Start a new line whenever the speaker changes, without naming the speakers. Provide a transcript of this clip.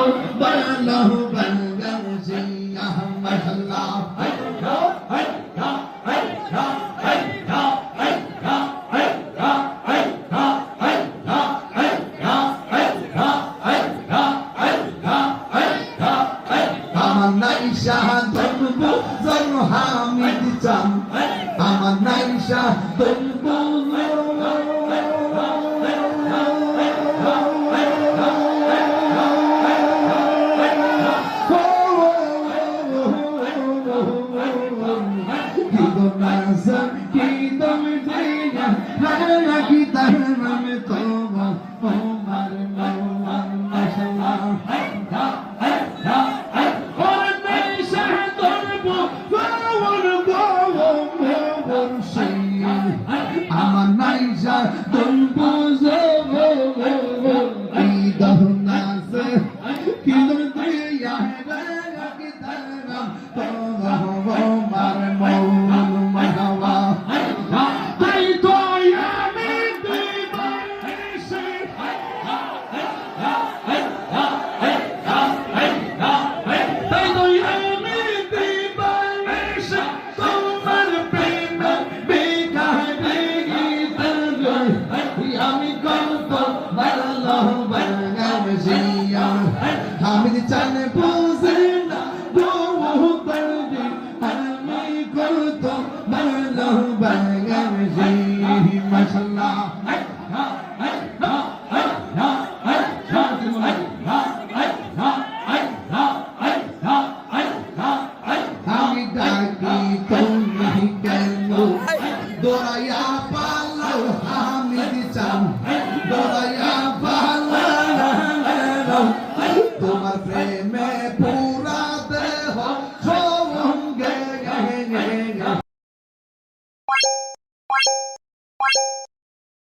তো ভালো বাংলাদেশি মাশাআল্লাহ আমার নাইশা ধরবো জন্ম হামিদ চাম আমার নাইশা ধরবো কি দম দিয়া রানা কি তার নামে তোমার মৌমান মাশাআল্লাহ আমার নাইশা ধরবো কি দম আছে কি দম দিয়া রানা কি তার নাম তোমার মৌমান মাশাআল্লাহ তাই তো আমি দিবানিশি তাই তো আমি দিবানিশি তোমার প্রেমে বিকাহে গীতার আমি কত ভালো বাংলাদেশি আমি জানি বুঝি না আমি কত ভালো বাংলাদেশি মাশাআল্লাহ আমি ডাকি তুমি কেন দোয়া পালো হামিদ চাম দোয়া পালো তোমার প্রেমে পুরা দেহ সঙ্গে